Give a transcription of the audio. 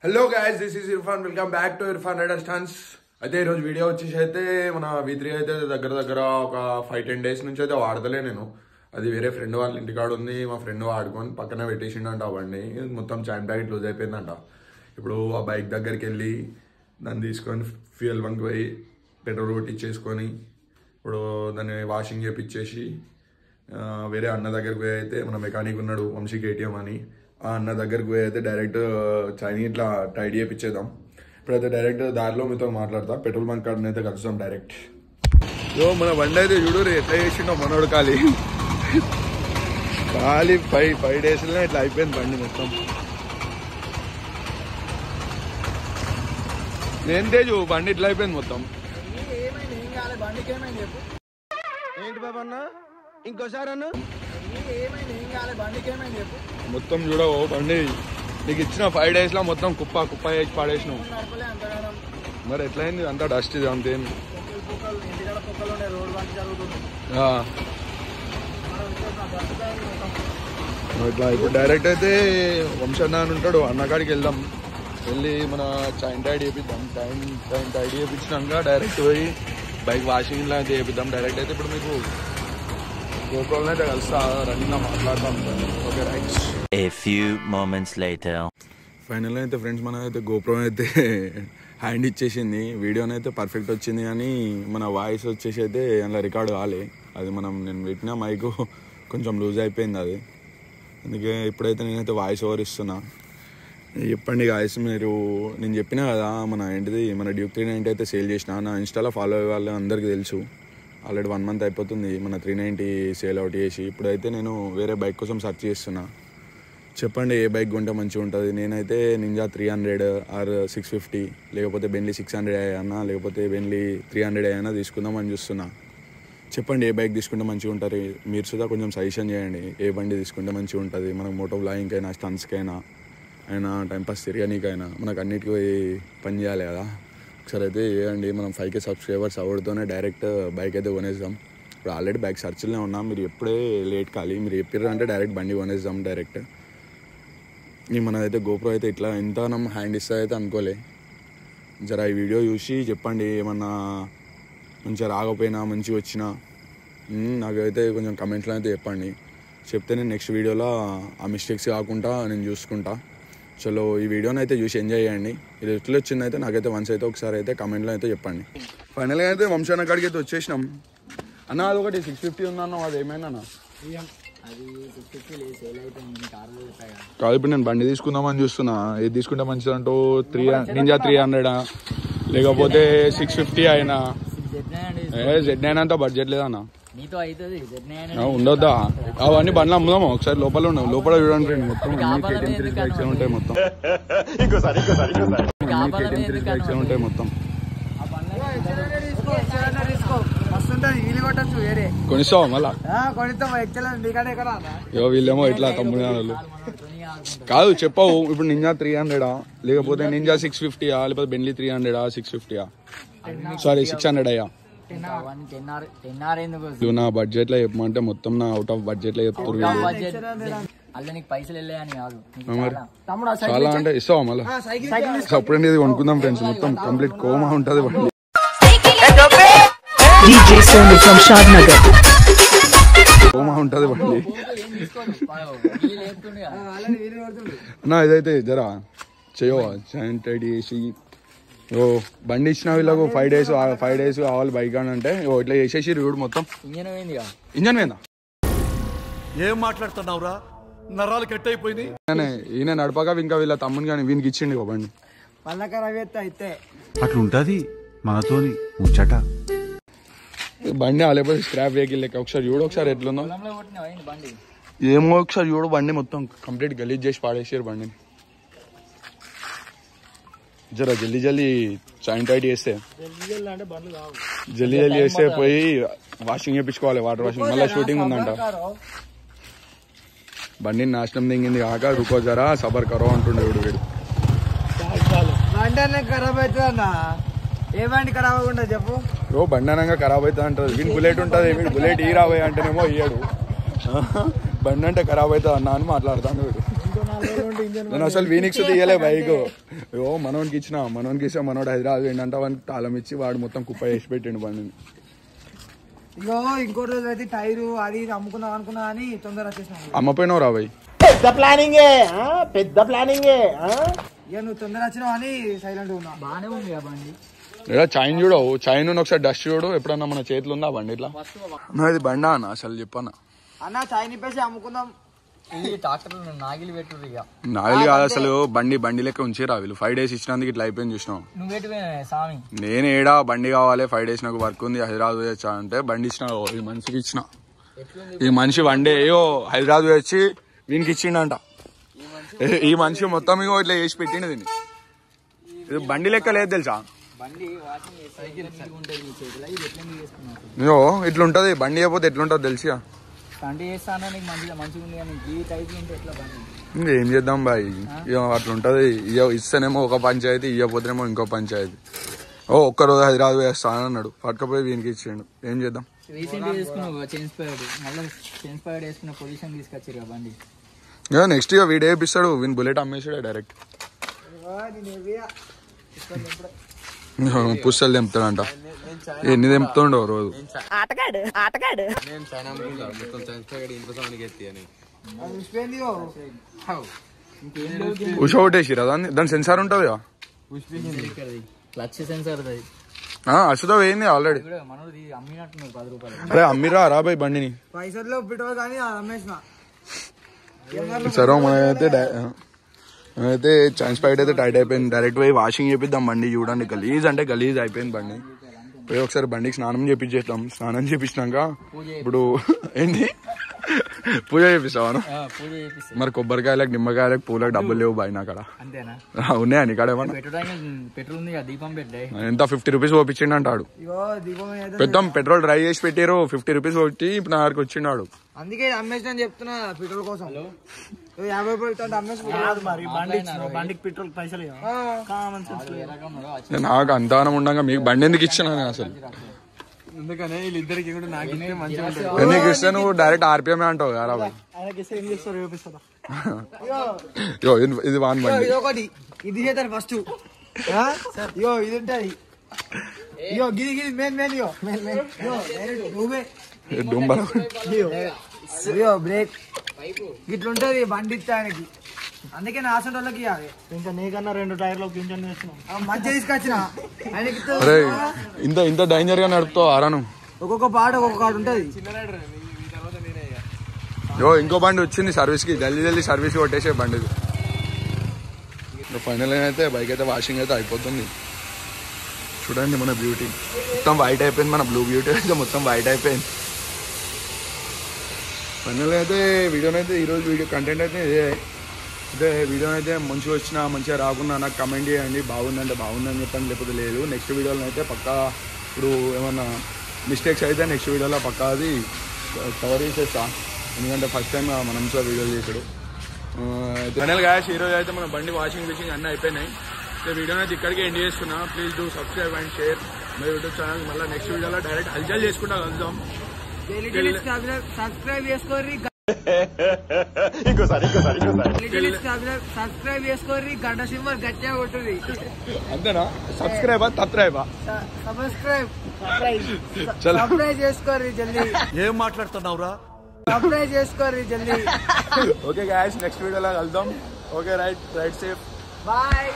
Hello guys, this is Irfan. Welcome back to Irfan rider stunts. అయితే ఈరోజు video వచ్చేసి అయితే మన V3 అయితే దగ్గర ఒక 5-10 days నుంచి అయితే వాడతలే నేను. అది వేరే ఫ్రెండ్ వాళ్ళ ఇంటికాడ ఉంది. మా ఫ్రెండ్ వాడుకొని పక్కన పెట్టేసిండంట బండి. మొత్తం చైన్ ప్యాకెట్ లూజ్ అయిపోయిందంట. ఇప్పుడు ఆ బైక్ దగ్గరికి వెళ్ళి దాన్ని తీసుకొని ఫ్యూయల్ బంక్ పోయి పెట్రోల్ కొట్టించేసుకొని ఇప్పుడు దాన్ని వాషింగ్ చేపించేసి వేరే అన్న దగ్గరికి పోయి అయితే మన మెకానిక్ ఉన్నాడు వంశీ KTM అని, ఆ అన్న దగ్గరికి పోయి అయితే డైరెక్ట్ చైనీ ఇట్లా టైడ్ చేయించేద్దాం. ఇప్పుడైతే డైరెక్ట్ దారిలో మీతో మాట్లాడతా. పెట్రోల్ బంక్ కాడని అయితే కలుస్తాం డైరెక్ట్. మన బండి అయితే చూడు ఎట్లా చేసిండో మనోడు. ఖాళీ 5 daysలోనే ఇట్లా అయిపోయింది బండి మొత్తం. నేను తేజు బండి ఇట్లా అయిపోయింది మొత్తం. ఏంటి బాబా అన్న, ఇంకోసారి అన్న మొత్తం చూడవు బండి. నీకు ఇచ్చిన 5 daysలో మొత్తం కుప్ప వేసి పాడేసినావు. మరి ఎట్లయింది? అంతా డస్ట్ ఇది అంతేంది. ఇట్లా ఇప్పుడు డైరెక్ట్ అయితే వంశన్న అని ఉంటాడు, అన్నకాడికి వెళ్దాం. వెళ్ళి మన చైన్ టైడ్ చేపిద్దాం. చైన్ టైడ్ చేయించినాక డైరెక్ట్ పోయి బైక్ వాషింగ్ లా చేపిద్దాం డైరెక్ట్. అయితే ఇప్పుడు మీకు GoProలో అయితే కలుస్తా, రన్నింగ్ మాట్లాడతాం. Okay right. A few moments later. ఫైనల్గా అయితే ఫ్రెండ్స్ మనం అయితే GoPro అయితే హ్యాండ్ ఇచ్చేసింది. వీడియోనైతే పర్ఫెక్ట్ వచ్చింది కానీ మన వాయిస్ వచ్చేసి అయితే అందులో రికార్డ్ కాలే. అది నేను పెట్టిన మైక్ కొంచెం లూజ్ అయిపోయింది అది. అందుకే ఇప్పుడైతే నేనైతే వాయిస్ ఓవర్ ఇస్తున్నా. చెప్పండి గాయస్, మీరు నేను చెప్పినా కదా మన డ్యూక్ 390 అయితే సేల్ చేసిన. నా ఇన్స్టాలో ఫాలో అయ్యే వాళ్ళు అందరికీ తెలుసు. ఆల్రెడీ 1 month అయిపోతుంది మన 390 సేల్ అవుట్ చేసి. ఇప్పుడైతే నేను వేరే బైక్ కోసం సెర్చ్ చేస్తున్నా. చెప్పండి ఏ బైక్ కొంటే మంచిగా ఉంటుంది. నేనైతే నింజా 300 ఆర్ 650 లేకపోతే బెన్లీ 600 అన్నా లేకపోతే బెన్లీ 300 అయినా తీసుకుందామని చూస్తున్నా. చెప్పండి ఏ బైక్ తీసుకుంటే మంచిగా ఉంటుంది. మీరు సుధా కొంచెం సజెషన్ చేయండి. ఏ బండి తీసుకుంటే మంచిగా ఉంటుంది. మనకు మోటో బ్లాగింగ్కైనా స్టన్స్కైనా అయినా టైంపాస్ తిరగనీకైనా మనకు అన్నిటికీ పని చేయాలి కదా. ఒకసారి అయితే చేయండి. మనం 5K సబ్స్క్రైబర్స్ అవ్వడంతోనే డైరెక్ట్ బైక్ అయితే కొనేద్దాం. ఇప్పుడు ఆల్రెడీ బైక్ సర్చ్లోనే ఉన్నాం. మీరు ఎప్పుడే లేట్ కాలి, మీరు చెప్పారు అంటే డైరెక్ట్ బండి కొనేద్దాం డైరెక్ట్. మనదైతే GoPro అయితే ఇట్లా ఎంత హ్యాండ్ ఇస్తా అయితే అనుకోలే. జర ఈ వీడియో చూసి చెప్పండి. ఏమన్నా మంచిగా రాకపోయినా మంచిగా వచ్చినా నాకైతే కొంచెం కమెంట్స్లో అయితే చెప్పండి. చెప్తే నేను నెక్స్ట్ వీడియోలో ఆ మిస్టేక్స్ కాకుండా నేను చూసుకుంటా. చలో ఈ వీడియోని అయితే చూసి ఎంజాయ్ చేయండి. ఇది ఎట్లా వచ్చిందైతే నాకైతే వన్స్ అయితే ఒకసారి అయితే కమెంట్లో అయితే చెప్పండి. ఫైనల్గా అయితే వంశాన్న కాడికి అయితే వచ్చేసినాం. అన్న అది ఒకటి 650 ఉందన్న, అది ఏమైనా కాదు. ఇప్పుడు నేను బండి తీసుకుందామని చూస్తున్నా. ఏది తీసుకుంటే మంచిది అంటూ నింజా 300 లేకపోతే 650 అయినా. Z9 అంతా బడ్జెట్ లేదన్నా, ఉండొద్దా? అవన్నీ బండ్లు అమ్ముదామా ఒకసారి? లోపల ఉండవు, లోపల చూడండి ఫ్రెండ్. మొత్తం KTM సిరీస్ బైక్స్ ఉంటాయి. మొత్తం KTM సిరీస్ బైక్స్ ఉంటాయి మొత్తం. కొనిస్తావా మళ్ళా? వీళ్ళేమో ఇట్లా తమ్ముడు వాళ్ళు కాదు చెప్పవు. ఇప్పుడు నింజా 300 లేకపోతే నింజా 650 లేకపోతే బెన్లీ 300 650 సారీ 600 అయ్యా. నా బడ్జెట్ లో చెప్పమంటే మొత్తం నా అవుట్ ఆఫ్ బడ్జెట్ లో చెప్తారు. చాలా అంటే ఇస్తావా మళ్ళీ? అప్పుడండి ఇది కొనుక్కుందాం ఫ్రెండ్స్. మొత్తం కంప్లీట్ కోమా ఉంటుంది బండి. కోమా ఉంటుంది బండి అన్నా. ఇదైతే జరా చేయవా చైన్ టైడ్ చేసి బండి ఇచ్చిన వీళ్ళకు 5 days కావాలి బైక్ అని అంటే ఇట్లా చేసేసి రోడ్ మొత్తం ఇంజన్ పోయిందా? ఏం మాట్లాడుతున్నావురా? నరాలు కట్ అయిపోయింది. ఈయన నడపగా ఇంకా వీళ్ళ తమ్ముని కానీ వీనికి ఇచ్చిండి బండి. అట్లుంటది మనతోని ముచ్చట. బండి లేకపోతే స్క్రాప్ వెహికల్ లెక్క. ఒకసారి చూడు ఒకసారి ఎట్లుందో ఏమో. ఒకసారి చూడు బండి మొత్తం కంప్లీట్ గలీజ్ చేసి పాడేసారు బండిని. జరా జల్దీ చైన్ టైట్ చేస్తే జల్దీ చేస్తే పోయి వాషింగ్ చేయించుకోవాలి. Water washing. మళ్ళీ షూటింగ్ ఉందంట. బండిని నాశనం దిగింది కాక రుకో జరా సబర్ కరో అంటుండే వీడు. ఖరాబ్ అవుతుందన్నా. ఏ బండి ఖరాబ్ అవ్వకుండా చెప్పు. బండి అనగా ఖరాబ్ అవుతుంది అంటారు. వీడి బుల్లెట్ ఉంటుంది. వీడు బుల్లెట్ రాబోయే అంటేనేమో ఇయ్యాడు. బండి అంటే ఖరాబ్ అవుతుంది అన్నా అని మాట్లాడుతాను వీడు. నేను అసలు వీనిక్స్ తీయలే బైక్. ఓ మనోనికి ఇస్తే మనోడు హైదరాబాద్ ఏంటంటే వానికి తాళం ఇచ్చి వాడు మొత్తం కుప్ప వేసి పెట్టిండు బండిని. ఇగో ఇంకో రోజు అయితే టైరు అది ఇది అమ్ముకుందాం అనుకున్నా అని తొందర వచ్చేసినా. అమ్మపోయినావు రా బై. పెద్ద ప్లానింగే. ఇక నువ్వు తొందర వచ్చినావు అని సైలెంట్ ఉన్నా. బాగానే ఉంది ఆ బండి. లేదా చైన్ చూడవు, చైన్ ఒకసారి డస్ట్ చూడు. ఎప్పుడన్నా మన చేతిలో ఉందా బండి ఇట్లా? ఇది బండా అన్న అసలు చెప్పన్నా అన్న చైన్ ఇప్పేసి అమ్ముకుందాం. నాగిలి పెట్టుర్రు ఇక. నాగిలి కాదు అసలు, బండి లెక్క ఉంచిరా వీళ్ళు. 5 days ఇచ్చినందుకు ఇట్లా అయిపోయింది చూసినావు. స్వామి నేను ఏడా బండి కావాలి 5 days నాకు వర్క్ ఉంది హైదరాబాద్ వచ్చా అంటే బండి ఇచ్చిన. ఈ మనిషికి ఇచ్చిన. ఈ మనిషి వన్డే ఏయో హైదరాబాద్ వచ్చి వీనికి ఇచ్చిండంట. ఈ మనిషి మొత్తం ఇగో ఇట్లా వేసి పెట్టిండు దీన్ని. ఇది బండి లెక్క లేదు తెలుసా? ఇగో ఇట్లుంటది బండి, అయిపోతే ఎట్లుంటది తెలుసా? ఏం చేద్దాం బాయ్, అట్లుంటది. ఇస్తేనేమో ఒక పంచాయతీ, ఇవ్వకపోతేనేమో ఇంకో పంచాయతీ. ఒక్కరోజు హైదరాబాద్ వేస్తానన్నాడు, పట్టుకపోయి వీనికి ఇచ్చిండు. ఏం చేద్దాం? నెక్స్ట్ ఇక వీడు వేపిస్తాడు. వీని బుల్లెట్ అమ్మేసాడు డైరెక్ట్. పుస్తలు తెంపుతాడంట. ఎన్ని తెంపుతుండో రోజు. ఉషా ఒకటేసిరా దాని సెన్సార్ ఉంటుంది కదా. అసుదా వేయింది ఆల్రెడీ. అరే అమ్మిరా రా బాయ్ బండిని. పైసల్లో పెట్రోల్ కానీ అమ్మేసిన. సరే మనమైతే ఛాన్స్ ఫైట్ అయితే టైట్ అయిపోయింది. డైరెక్ట్ పోయి వాషింగ్ చేపిద్దాం బండి. చూడండి గలీజ్ అంటే గలీజ్ అయిపోయింది బండి. పోయి ఒకసారి బండికి స్నానం చేపించేస్తాం. స్నానం చేపించినాక ఇప్పుడు ఏంటి పూజ చేపిస్తావాను? మరి కొబ్బరికాయలకు నిమ్మకాయలకు పూలకు డబ్బులు లేవు బాయ్ నా కాడ. ఉన్నాయా నీ కాడ ఏమన్నా? ఎంత 50 రూపీస్ ఓపించిండు అంటాడు. పెద్దాం పెట్రోల్ డ్రై చేసి పెట్టారు. 50 రూపీస్ కొట్టి ఇప్పుడు నా దగ్గరికి వచ్చిండాడు. అందుకే అమ్మేసిన చెప్తున్నా పెట్రోల్ కోసం. 50 రూపాయలు బండికి పెట్రోల్ పైసలు. నాకు అంతానం ఉండగా మీకు బండి ఎందుకు ఇచ్చినా అసలు? ఎందుకనే వీళ్ళిద్దరికి కూడా నాకు మంచిగా నీకు ఇస్తే నువ్వు డైరెక్ట్ ఆర్పిఎం అంటావు కదా బాయ్. ఇది వాన్ బండి. ఒకటి ఇది చేస్తారు ఫస్ట్. ఇగో ఇది ఉంటది. ఇగో గిది గిది మెయిన్ నువ్వే ఇగో బ్రేక్ ఇట్లుంటది బండి ఇస్తానికి. అందుకే నా ఆసంట వాళ్ళకి ఇవ్వాలి. ఇంకా నీకన్నా 2 టైర్లు మంచిగా తీసుకొచ్చిన ఆయనకి. ఇంత డేంజర్ గా నడుపుతావు ఆరాను. ఒక్కొక్క పాట ఒక్కొక్క కాడ ఉంటది. ఇంకో బండి వచ్చింది సర్వీస్ కి. జల్దీ సర్వీస్ కొట్టేసే బండి. ఫైనల్ అయితే బైక్ అయితే వాషింగ్ అయితే అయిపోతుంది. చూడండి మన బ్యూటీ మొత్తం వైట్ అయిపోయింది. మన బ్లూ బ్యూటీ అయితే మొత్తం వైట్ అయిపోయింది. ఫైనల్ అయితే వీడియోనైతే ఈరోజు వీడియో కంటెంట్ అయితే ఇదే వీడియో అయితే మంచిగా వచ్చినా మంచిగా రాకున్నా నాకు కమెంట్ చేయండి. బాగుందంటే బాగుందని చెప్పండి, లేకపోతే లేదు. నెక్స్ట్ వీడియోలో అయితే పక్కా ఇప్పుడు ఏమన్నా మిస్టేక్స్ అయితే నెక్స్ట్ వీడియోలో పక్కా అది కవర్ చేసేస్తా. ఎందుకంటే ఫస్ట్ టైం మనం వీడియోలు చేసాడు. ఫైనల్ గాయస్ ఈరోజు అయితే మన బండి వాషింగ్ మిషింగ్ అన్నీ అయిపోయినాయి. వీడియోని అయితే ఇక్కడికి ఎండ్ చేస్తున్నా. Please do subscribe and share my YouTube channel. మళ్ళీ నెక్స్ట్ వీడియోలో డైరెక్ట్ హల్చల్ చేసుకుంటా కలుద్దాం. సబ్స్క్రైబ్ చేసుకోర్రి, సబ్స్క్రైబ్ చేసుకోర్రి, గంట సింబల్ గట్టిగా కొట్టుర్రి. అంతేనా? సబ్స్క్రైబా తత్రైబా? సబ్స్క్రైబ్ చేసుకోర్రి జల్దీ. ఏం మాట్లాడుతున్నావురా? సబ్స్క్రైబ్ చేసుకోర్రి జల్దీ. ఓకే గాయస్ నెక్స్ట్ వీడియోలో కలుద్దాం. Okay right safe. బాయ్.